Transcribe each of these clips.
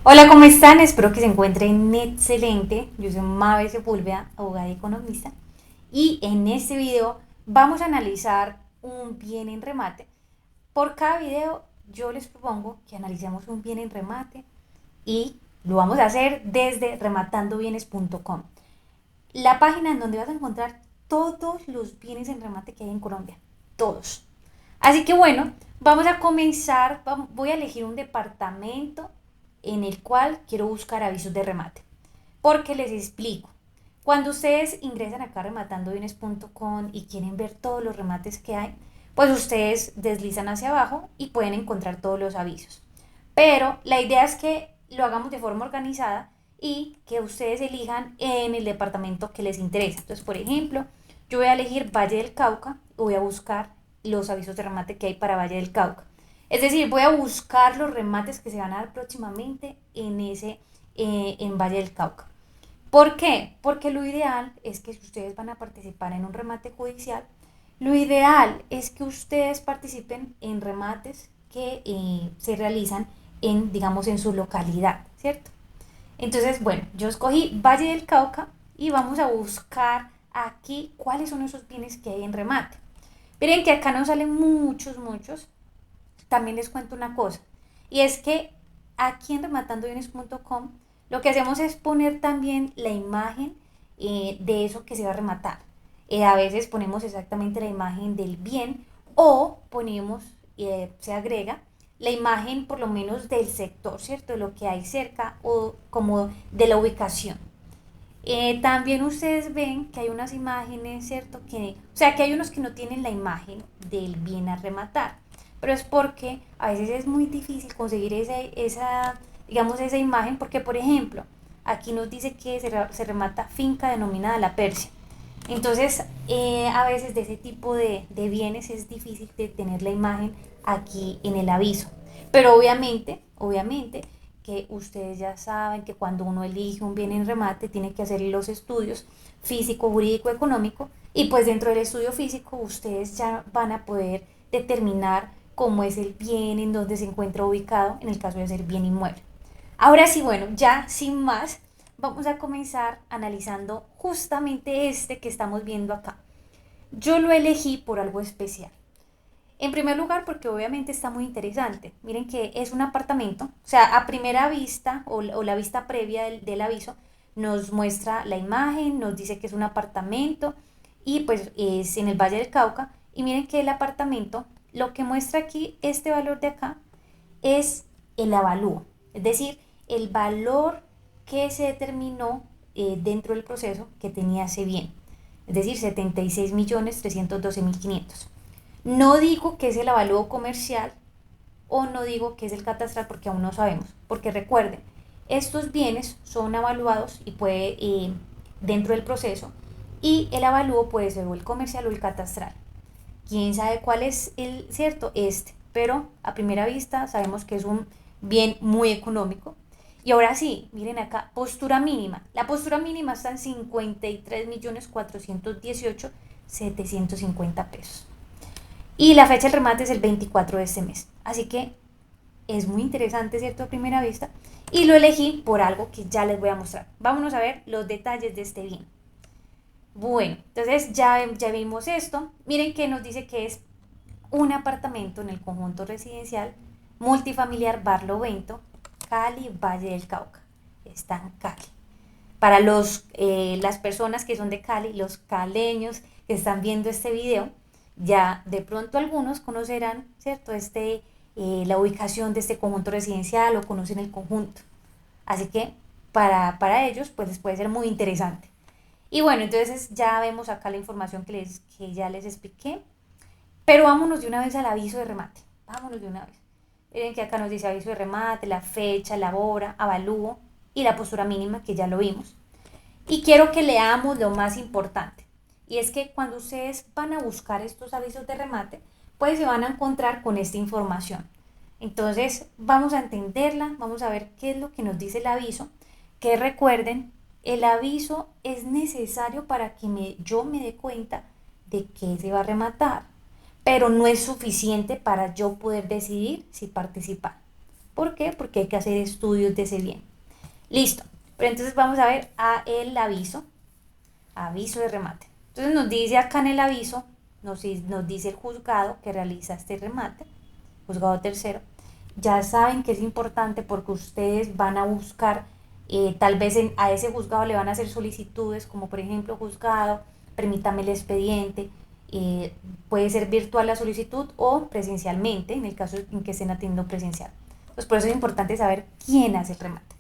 Hola, ¿cómo están? Espero que se encuentren excelente. Yo soy Mabe Sepúlveda, abogada y economista. Y en este video vamos a analizar un bien en remate. Por cada video yo les propongo que analicemos un bien en remate y lo vamos a hacer desde rematandobienes.com, la página en donde vas a encontrar todos los bienes en remate que hay en Colombia. Todos. Así que bueno, vamos a comenzar. Voy a elegir un departamento en el cual quiero buscar avisos de remate. Porque les explico. Cuando ustedes ingresan acá a rematandobienes.com y quieren ver todos los remates que hay, pues ustedes deslizan hacia abajo y pueden encontrar todos los avisos. Pero la idea es que lo hagamos de forma organizada y que ustedes elijan en el departamento que les interesa. Entonces, por ejemplo, yo voy a elegir Valle del Cauca y voy a buscar los avisos de remate que hay para Valle del Cauca. Es decir, voy a buscar los remates que se van a dar próximamente en Valle del Cauca. ¿Por qué? Porque lo ideal es que si ustedes van a participar en un remate judicial, lo ideal es que ustedes participen en remates que se realizan digamos, en su localidad, ¿cierto? Entonces, bueno, yo escogí Valle del Cauca y vamos a buscar aquí cuáles son esos bienes que hay en remate. Miren que acá nos salen muchos. También les cuento una cosa, y es que aquí en rematandobienes.com lo que hacemos es poner también la imagen de eso que se va a rematar. A veces ponemos exactamente la imagen del bien o ponemos, se agrega la imagen por lo menos del sector, ¿cierto? De lo que hay cerca o como de la ubicación. También ustedes ven que hay unas imágenes, ¿cierto? O sea, que hay unos que no tienen la imagen del bien a rematar, pero es porque a veces es muy difícil conseguir digamos, esa imagen, porque por ejemplo, aquí nos dice que se remata finca denominada La Persia. Entonces, a veces de ese tipo de bienes es difícil de tener la imagen aquí en el aviso. Pero obviamente, que ustedes ya saben que cuando uno elige un bien en remate tiene que hacer los estudios físico, jurídico, económico, y pues dentro del estudio físico ustedes ya van a poder determinar cómo es el bien, en dónde se encuentra ubicado, en el caso de ser bien inmueble. Ahora sí, bueno, ya sin más, vamos a comenzar analizando justamente este que estamos viendo acá. Yo lo elegí por algo especial. En primer lugar, porque obviamente está muy interesante. Miren que es un apartamento, o sea, a primera vista o la vista previa del aviso, nos muestra la imagen, nos dice que es un apartamento y pues es en el Valle del Cauca. Y miren que el apartamento, lo que muestra aquí, este valor de acá, es el avalúo, es decir, el valor que se determinó dentro del proceso que tenía ese bien, es decir, 76.312.500. No digo que es el avalúo comercial o no digo que es el catastral porque aún no sabemos, porque recuerden, estos bienes son evaluados y puede dentro del proceso, y el avalúo puede ser o el comercial o el catastral. ¿Quién sabe cuál es el cierto? Pero a primera vista sabemos que es un bien muy económico. Y ahora sí, miren acá, postura mínima. La postura mínima está en 53.418.750 pesos. Y la fecha del remate es el 24 de este mes. Así que es muy interesante, ¿cierto? A primera vista. Y lo elegí por algo que ya les voy a mostrar. Vámonos a ver los detalles de este bien. Bueno, entonces ya vimos esto. Miren que nos dice que es un apartamento en el conjunto residencial multifamiliar Barlovento, Cali, Valle del Cauca. Está en Cali. Para las personas que son de Cali, los caleños que están viendo este video, ya de pronto algunos conocerán, ¿cierto? La ubicación de este conjunto residencial o conocen el conjunto. Así que para ellos pues les puede ser muy interesante. Y bueno, entonces ya vemos acá la información que ya les expliqué. Pero vámonos de una vez al aviso de remate. Vámonos de una vez. Miren que acá nos dice aviso de remate, la fecha, la hora, avalúo y la postura mínima, que ya lo vimos. Y quiero que leamos lo más importante. Y es que cuando ustedes van a buscar estos avisos de remate, pues se van a encontrar con esta información. Entonces vamos a entenderla, vamos a ver qué es lo que nos dice el aviso. Que recuerden, el aviso es necesario para que yo me dé cuenta de qué se va a rematar, pero no es suficiente para yo poder decidir si participar. ¿Por qué? Porque hay que hacer estudios de ese bien. Listo. Pero entonces vamos a ver el aviso. Aviso de remate. Entonces nos dice acá en el aviso, nos dice el juzgado que realiza este remate, juzgado tercero. Ya saben que es importante porque ustedes van a buscar, tal vez a ese juzgado le van a hacer solicitudes, como por ejemplo, juzgado, permítame el expediente. Puede ser virtual la solicitud o presencialmente, en el caso en que estén atendiendo presencial. Pues por eso es importante saber quién hace el remate.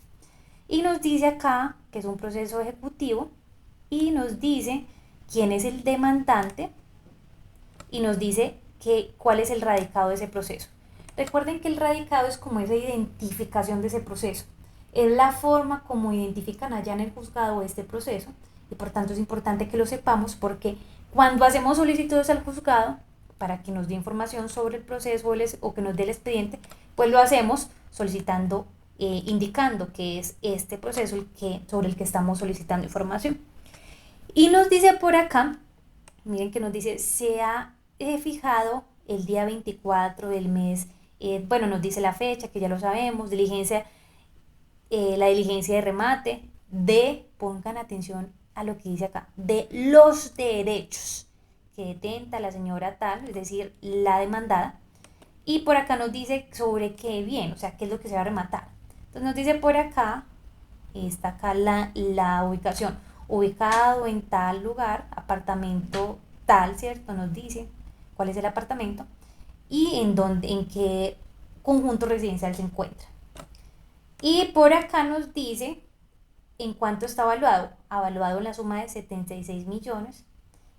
Y nos dice acá que es un proceso ejecutivo y nos dice quién es el demandante y nos dice cuál es el radicado de ese proceso. Recuerden que el radicado es como esa identificación de ese proceso. Es la forma como identifican allá en el juzgado este proceso y por tanto es importante que lo sepamos porque cuando hacemos solicitudes al juzgado para que nos dé información sobre el proceso o que nos dé el expediente, pues lo hacemos solicitando, indicando que es este proceso sobre el que estamos solicitando información. Y nos dice por acá, miren que nos dice, se ha fijado el día 24 del mes, bueno, nos dice la fecha, que ya lo sabemos, la diligencia de remate, pongan atención a lo que dice acá, de los derechos que detenta la señora tal, es decir, la demandada, y por acá nos dice sobre qué bien, o sea, qué es lo que se va a rematar. Entonces nos dice por acá, está acá la ubicación, ubicado en tal lugar, apartamento tal, ¿cierto? Nos dice cuál es el apartamento y en qué conjunto residencial se encuentra. Y por acá nos dice en cuánto está evaluado en la suma de 76 millones,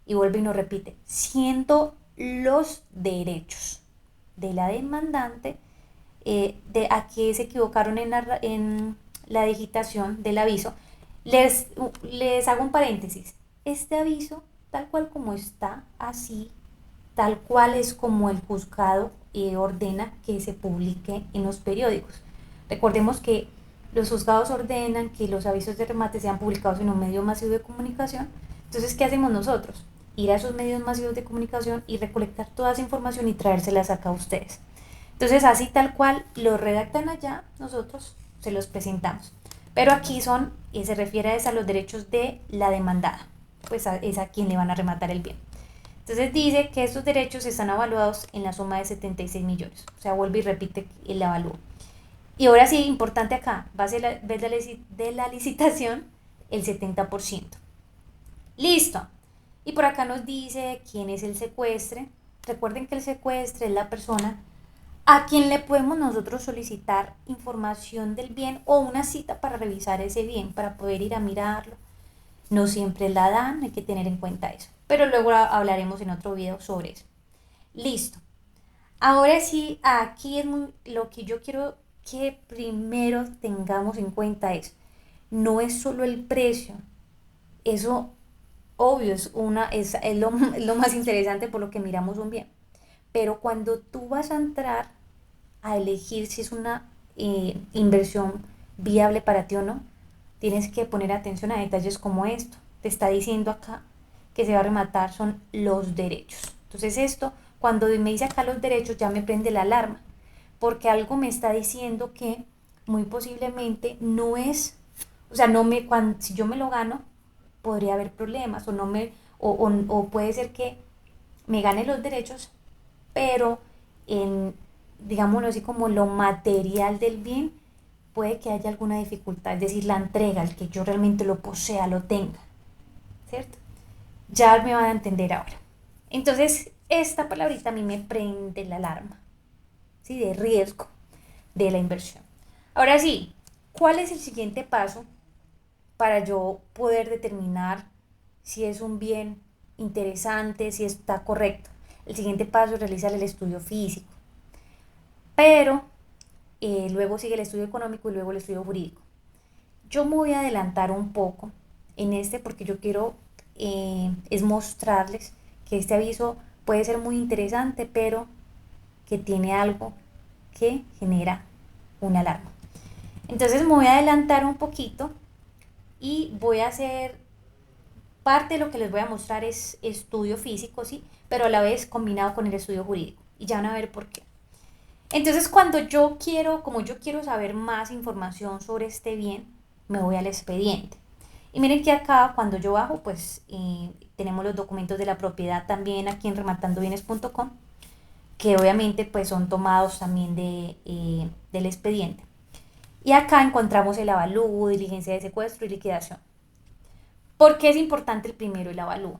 y vuelve y nos repite, siendo los derechos de la demandante, de aquí se equivocaron en la digitación del aviso. Les hago un paréntesis. Este aviso, tal cual como está, así, tal cual es como el juzgado ordena que se publique en los periódicos. Recordemos que los juzgados ordenan que los avisos de remate sean publicados en un medio masivo de comunicación. Entonces, ¿qué hacemos nosotros? Ir a esos medios masivos de comunicación y recolectar toda esa información y traérselas acá a ustedes. Entonces, así tal cual lo redactan allá, nosotros se los presentamos. Pero aquí se refiere a los derechos de la demandada, pues es a quien le van a rematar el bien. Entonces dice que estos derechos están evaluados en la suma de 76 millones. O sea, vuelve y repite el avalúo. Y ahora sí, importante acá, base de la licitación, el 70%. Listo. Y por acá nos dice quién es el secuestre. Recuerden que el secuestre es la persona a quien le podemos nosotros solicitar información del bien o una cita para revisar ese bien, para poder ir a mirarlo. No siempre la dan, hay que tener en cuenta eso. Pero luego hablaremos en otro video sobre eso. Listo. Ahora sí, aquí es lo que yo quiero que primero tengamos en cuenta no es solo el precio, eso obvio es lo más interesante por lo que miramos un bien, pero cuando tú vas a entrar a elegir si es una inversión viable para ti o no, tienes que poner atención a detalles como esto. Te está diciendo acá que se va a rematar son los derechos. Entonces esto, cuando me dice acá los derechos, ya me prende la alarma, porque algo me está diciendo que muy posiblemente no es, o sea, si yo me lo gano, podría haber problemas, o puede ser que me gane los derechos, pero digámoslo así, como lo material del bien, puede que haya alguna dificultad, es decir, la entrega, el que yo realmente lo posea, lo tenga, ¿cierto? Ya me van a entender ahora. Entonces, esta palabrita a mí me prende la alarma, ¿sí? De riesgo de la inversión. Ahora sí, ¿cuál es el siguiente paso para yo poder determinar si es un bien interesante, si está correcto? El siguiente paso es realizar el estudio físico, pero luego sigue el estudio económico y luego el estudio jurídico. Yo me voy a adelantar un poco en porque yo quiero es mostrarles que este aviso puede ser muy interesante, pero que tiene algo que genera una alarma. Entonces me voy a adelantar un poquito y voy a hacer parte de lo que les voy a mostrar es estudio físico, sí, pero a la vez combinado con el estudio jurídico. Y ya van a ver por qué. Entonces, como yo quiero saber más información sobre este bien, me voy al expediente. Y miren que acá, cuando yo bajo, pues tenemos los documentos de la propiedad también aquí en rematandobienes.com, que obviamente pues son tomados también del expediente. Y acá encontramos el avalúo, diligencia de secuestro y liquidación. ¿Por qué es importante el primero, el avalúo?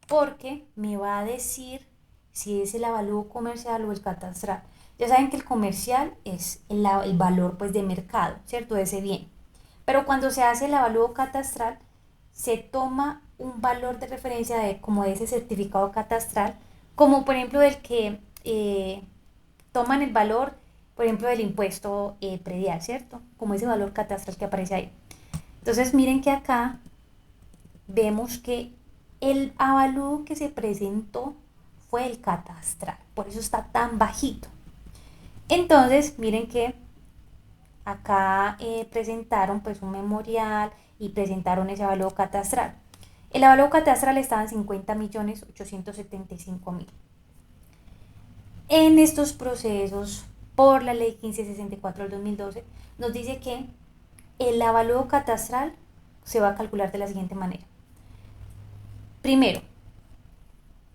Porque me va a decir si es el avalúo comercial o el catastral. Ya saben que el comercial es el valor pues de mercado, ¿cierto? De ese bien. Pero cuando se hace el avalúo catastral, se toma un valor de referencia como de ese certificado catastral, como por ejemplo del que toman el valor, por ejemplo, del impuesto predial, ¿cierto? Como ese valor catastral que aparece ahí. Entonces miren que acá vemos que el avalúo que se presentó fue el catastral, por eso está tan bajito. Entonces miren que acá presentaron pues un memorial y presentaron ese avalúo catastral. El avalúo catastral estaba en 50.875.000. En estos procesos, por la ley 1564 del 2012, nos dice que el avalúo catastral se va a calcular de la siguiente manera. Primero,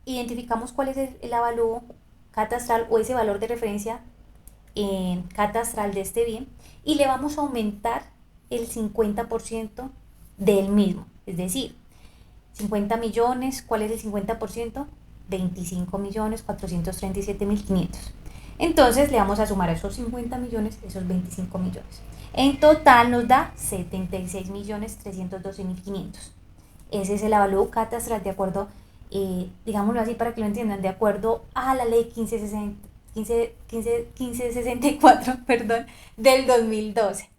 identificamos cuál es el avalúo catastral o ese valor de referencia catastral de este bien y le vamos a aumentar el 50% del mismo. Es decir, 50 millones, ¿cuál es el 50%? 25.437.500. Entonces le vamos a sumar a esos 50 millones, esos 25 millones. En total nos da 76.312.500. Ese es el avalúo catastral de acuerdo, digámoslo así para que lo entiendan, de acuerdo a la ley 1564 perdón, del 2012.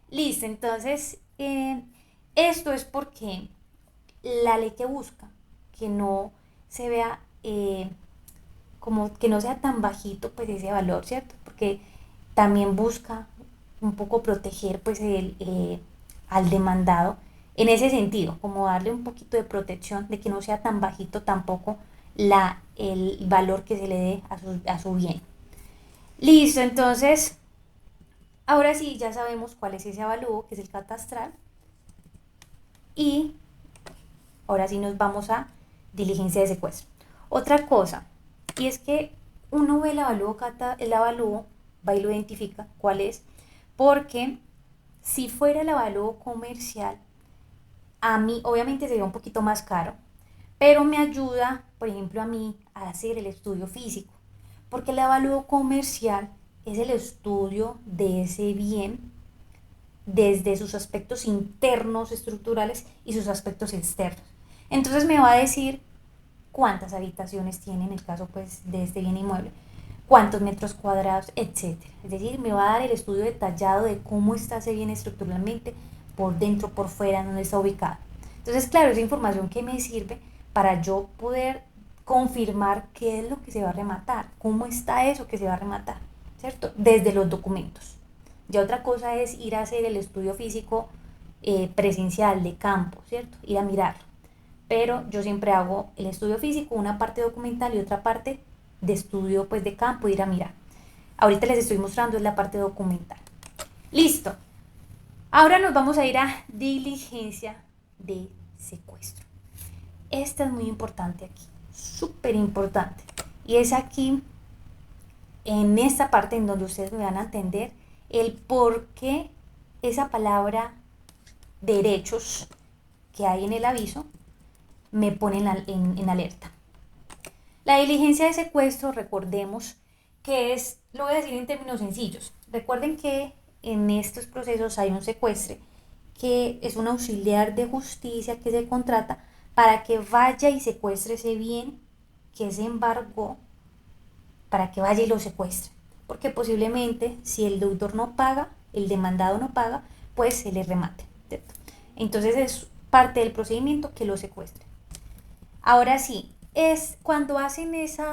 Listo, entonces esto es porque la ley que busca que no se vea como que no sea tan bajito pues ese valor, ¿cierto? Porque también busca un poco proteger pues al demandado en ese sentido, como darle un poquito de protección de que no sea tan bajito tampoco el valor que se le dé a su bien. Listo, entonces, ahora sí ya sabemos cuál es ese avalúo, que es el catastral, y ahora sí nos vamos a diligencia de secuestro. Otra cosa, y es que uno ve el avalúo, va y lo identifica cuál es, porque si fuera el avalúo comercial, a mí obviamente sería un poquito más caro, pero me ayuda, por ejemplo, a mí a hacer el estudio físico, porque el avalúo comercial es el estudio de ese bien desde sus aspectos internos estructurales y sus aspectos externos. Entonces me va a decir cuántas habitaciones tiene en el caso pues de este bien inmueble, cuántos metros cuadrados, etcétera. Es decir, me va a dar el estudio detallado de cómo está ese bien estructuralmente, por dentro, por fuera, dónde está ubicado. Entonces, claro, es información que me sirve para yo poder confirmar qué es lo que se va a rematar, cómo está eso que se va a rematar, ¿cierto? Desde los documentos. Ya otra cosa es ir a hacer el estudio físico presencial de campo, ¿cierto? Ir a mirarlo. Pero yo siempre hago el estudio físico, una parte documental y otra parte de estudio pues de campo, ir a mirar. Ahorita les estoy mostrando es la parte documental. Listo. Ahora nos vamos a ir a diligencia de secuestro. Esta es muy importante aquí, súper importante. Y es aquí, en esta parte en donde ustedes me van a entender el por qué esa palabra derechos que hay en el aviso me pone en alerta. La diligencia de secuestro, recordemos que es, lo voy a decir en términos sencillos, recuerden que en estos procesos hay un secuestre que es un auxiliar de justicia que se contrata para que vaya y secuestre ese bien que se embargó, para que vaya y lo secuestre. Porque posiblemente si el deudor no paga, el demandado no paga, pues se le remate, ¿cierto? Entonces es parte del procedimiento que lo secuestre. Ahora sí, es cuando hacen ese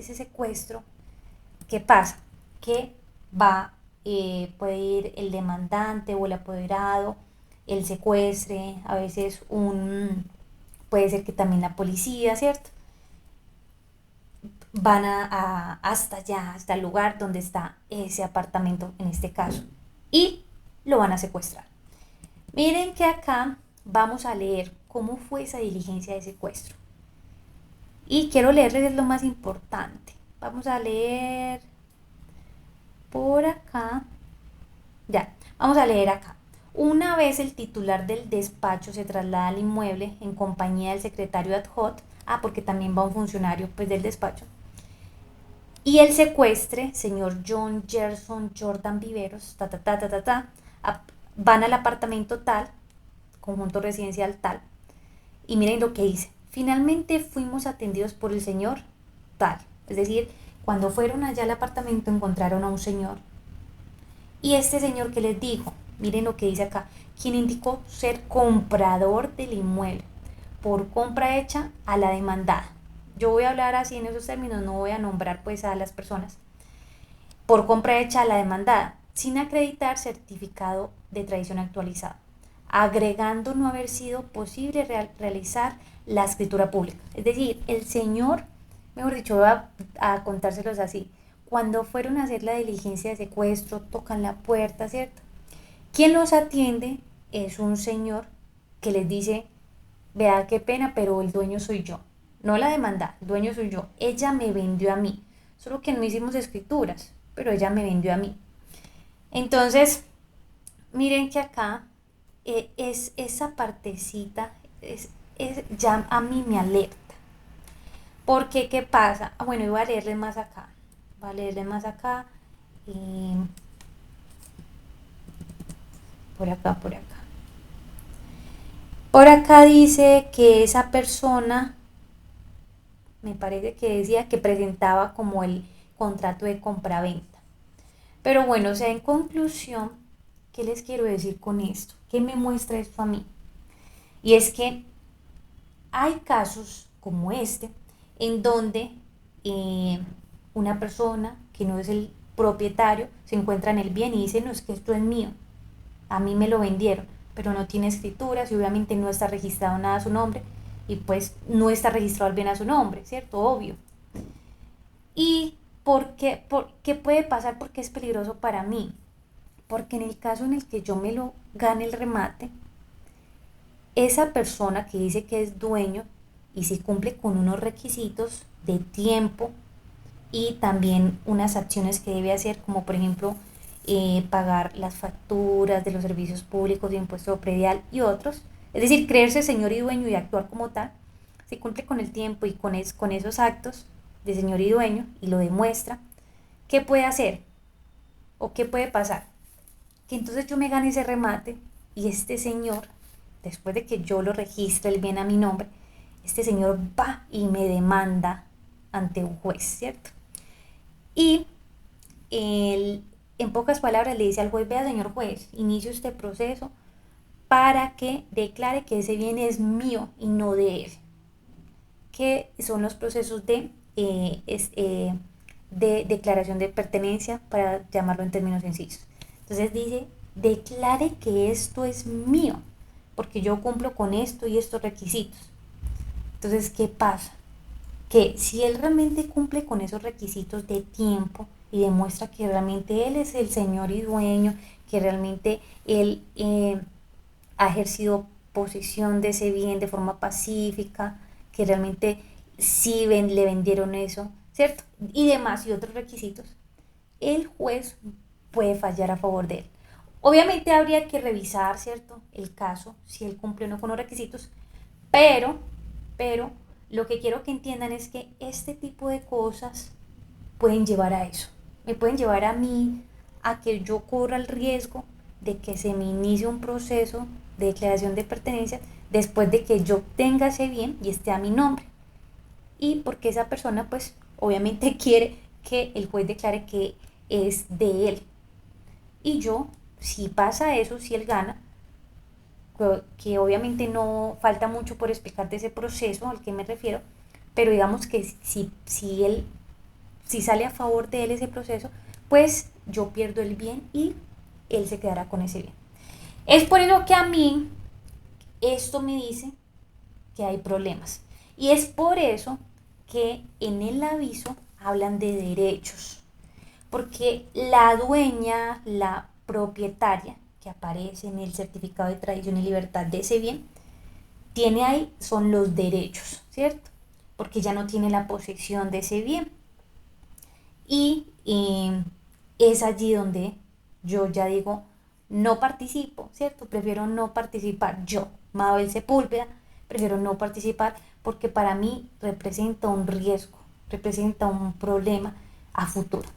secuestro, ¿qué pasa? Que puede ir el demandante o el apoderado, el secuestre, a veces puede ser que también la policía, ¿cierto? van hasta allá, hasta el lugar donde está ese apartamento en este caso, y lo van a secuestrar. Miren que acá vamos a leer cómo fue esa diligencia de secuestro. Y quiero leerles lo más importante. Vamos a leer por acá. Ya, vamos a leer acá. Una vez el titular del despacho se traslada al inmueble en compañía del secretario adjunto, porque también va un funcionario pues del despacho, y el secuestre, señor John Gerson Jordan Viveros, van al apartamento tal, conjunto residencial tal, y miren lo que dice. Finalmente fuimos atendidos por el señor tal. Es decir, cuando fueron allá al apartamento encontraron a un señor. Y este señor que les dijo, miren lo que dice acá, quien indicó ser comprador del inmueble por compra hecha a la demandada. Yo voy a hablar así en esos términos, no voy a nombrar pues a las personas. Por compra hecha a la demandada, sin acreditar certificado de tradición actualizado, agregando no haber sido posible realizar la escritura pública. Es decir, el señor, mejor dicho, voy a contárselos así, cuando fueron a hacer la diligencia de secuestro, tocan la puerta, ¿cierto? Quien los atiende es un señor que les dice, vea qué pena, pero el dueño soy yo. No la demanda, el dueño soy yo. Ella me vendió a mí. Solo que no hicimos escrituras, pero ella me vendió a mí. Entonces, miren que acá es esa partecita, ya a mí me alerta. Porque, ¿qué pasa? Bueno, y voy a leerles más acá. Voy a leerles más acá. Y por acá, por acá. Por acá dice que esa persona, me parece que decía que presentaba como el contrato de compraventa. Pero bueno, o sea, en conclusión, ¿qué les quiero decir con esto? ¿Qué me muestra esto a mí? Y es que hay casos como este en donde una persona que no es el propietario se encuentra en el bien y dice, no, es que esto es mío, a mí me lo vendieron, pero no tiene escrituras y obviamente no está registrado nada a su nombre y pues no está registrado el bien a su nombre, ¿cierto? Obvio. ¿Y qué puede pasar? Porque es peligroso para mí. Porque en el caso en el que yo me lo gane el remate, esa persona que dice que es dueño y si cumple con unos requisitos de tiempo y también unas acciones que debe hacer, como por ejemplo pagar las facturas de los servicios públicos, de impuesto predial y otros, es decir, creerse señor y dueño y actuar como tal, si cumple con el tiempo y con esos actos de señor y dueño y lo demuestra, ¿qué puede hacer? ¿O qué puede pasar? Que entonces yo me gane ese remate y este señor, después de que yo lo registre el bien a mi nombre, este señor va y me demanda ante un juez, ¿cierto? Y él, en pocas palabras le dice al juez, vea señor juez, inicio este proceso para que declare que ese bien es mío y no de él, que son los procesos de declaración de pertenencia, para llamarlo en términos sencillos. Entonces dice, declare que esto es mío, porque yo cumplo con esto y estos requisitos. Entonces, ¿qué pasa? Que si él realmente cumple con esos requisitos de tiempo y demuestra que realmente él es el señor y dueño, que realmente él ha ejercido posesión de ese bien de forma pacífica, que realmente sí le vendieron eso, ¿cierto? Y demás y otros requisitos, el juez puede fallar a favor de él. Obviamente habría que revisar, ¿cierto? El caso, si él cumple o no con los requisitos, pero lo que quiero que entiendan es que este tipo de cosas pueden llevar a eso. Me pueden llevar a mí a que yo corra el riesgo de que se me inicie un proceso de declaración de pertenencia después de que yo tenga ese bien y esté a mi nombre. Y porque esa persona pues obviamente quiere que el juez declare que es de él. Y yo, si pasa eso, si él gana, que obviamente no falta mucho por explicarte ese proceso al que me refiero, pero digamos que si sale a favor de él ese proceso, pues yo pierdo el bien y él se quedará con ese bien. Es por eso que a mí esto me dice que hay problemas. Y es por eso que en el aviso hablan de derechos, porque la dueña, la propietaria que aparece en el certificado de tradición y libertad de ese bien, tiene ahí son los derechos, ¿cierto? Porque ya no tiene la posesión de ese bien. Y es allí donde yo ya digo, no participo, ¿cierto? Prefiero no participar. Yo, Mabel Sepúlveda, prefiero no participar porque para mí representa un riesgo, representa un problema a futuro.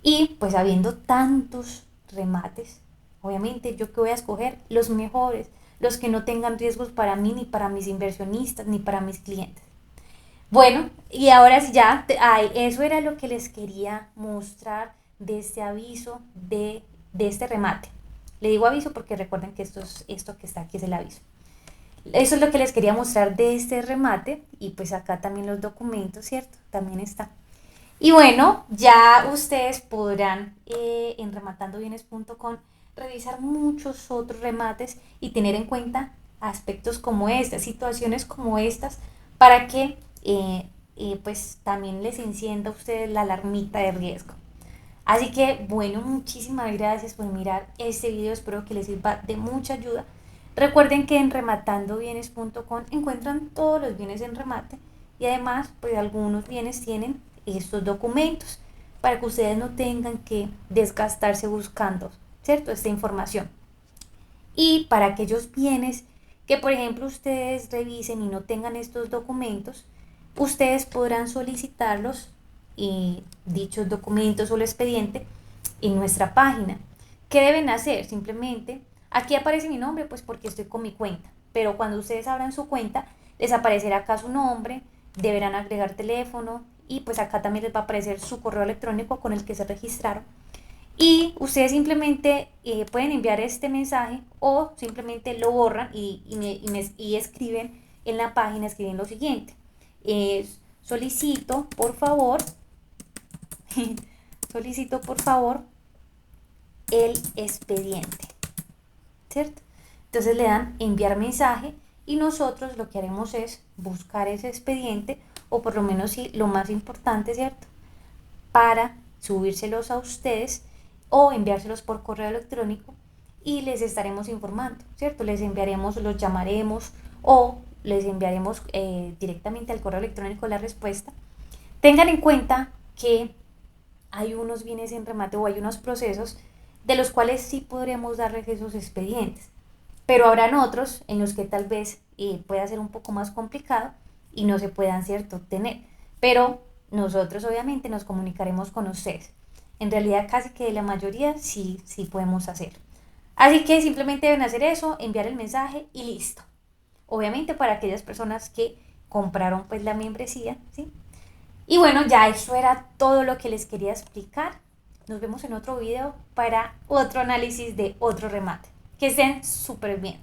Y pues habiendo tantos remates, obviamente yo que voy a escoger los mejores, los que no tengan riesgos para mí, ni para mis inversionistas, ni para mis clientes. Bueno, y ahora sí ya, eso era lo que les quería mostrar de este aviso, de este remate. Le digo aviso porque recuerden que esto que está aquí es el aviso. Eso es lo que les quería mostrar de este remate y pues acá también los documentos, ¿cierto? También está. Y bueno, ya ustedes podrán en rematandobienes.com revisar muchos otros remates y tener en cuenta aspectos como estas, situaciones como estas, para que pues también les encienda a ustedes la alarmita de riesgo. Así que bueno, muchísimas gracias por mirar este video, espero que les sirva de mucha ayuda. Recuerden que en rematandobienes.com encuentran todos los bienes en remate y además pues algunos bienes tienen estos documentos para que ustedes no tengan que desgastarse buscando, ¿cierto? Esta información. Y para aquellos bienes que por ejemplo ustedes revisen y no tengan estos documentos, ustedes podrán solicitarlos y dichos documentos o el expediente en nuestra página. ¿Qué deben hacer? Simplemente, aquí aparece mi nombre, pues porque estoy con mi cuenta, pero cuando ustedes abran su cuenta, les aparecerá acá su nombre, deberán agregar teléfono y pues acá también les va a aparecer su correo electrónico con el que se registraron. Y ustedes simplemente pueden enviar este mensaje o simplemente lo borran y escriben en la página, escriben lo siguiente. Solicito, por favor, solicito, por favor, el expediente, ¿cierto? Entonces le dan enviar mensaje y nosotros lo que haremos es buscar ese expediente o por lo menos sí, lo más importante, ¿cierto? Para subírselos a ustedes o enviárselos por correo electrónico y les estaremos informando, ¿cierto? Les enviaremos, los llamaremos o les enviaremos directamente al correo electrónico la respuesta. Tengan en cuenta que hay unos bienes en remate o hay unos procesos de los cuales sí podremos darles esos expedientes, pero habrán otros en los que tal vez pueda ser un poco más complicado y no se puedan, ¿cierto?, obtener, pero nosotros obviamente nos comunicaremos con ustedes. En realidad casi que la mayoría sí podemos hacer. Así que simplemente deben hacer eso, enviar el mensaje y listo. Obviamente para aquellas personas que compraron pues la membresía, ¿sí? Y bueno, ya eso era todo lo que les quería explicar. Nos vemos en otro video para otro análisis de otro remate. Que estén súper bien.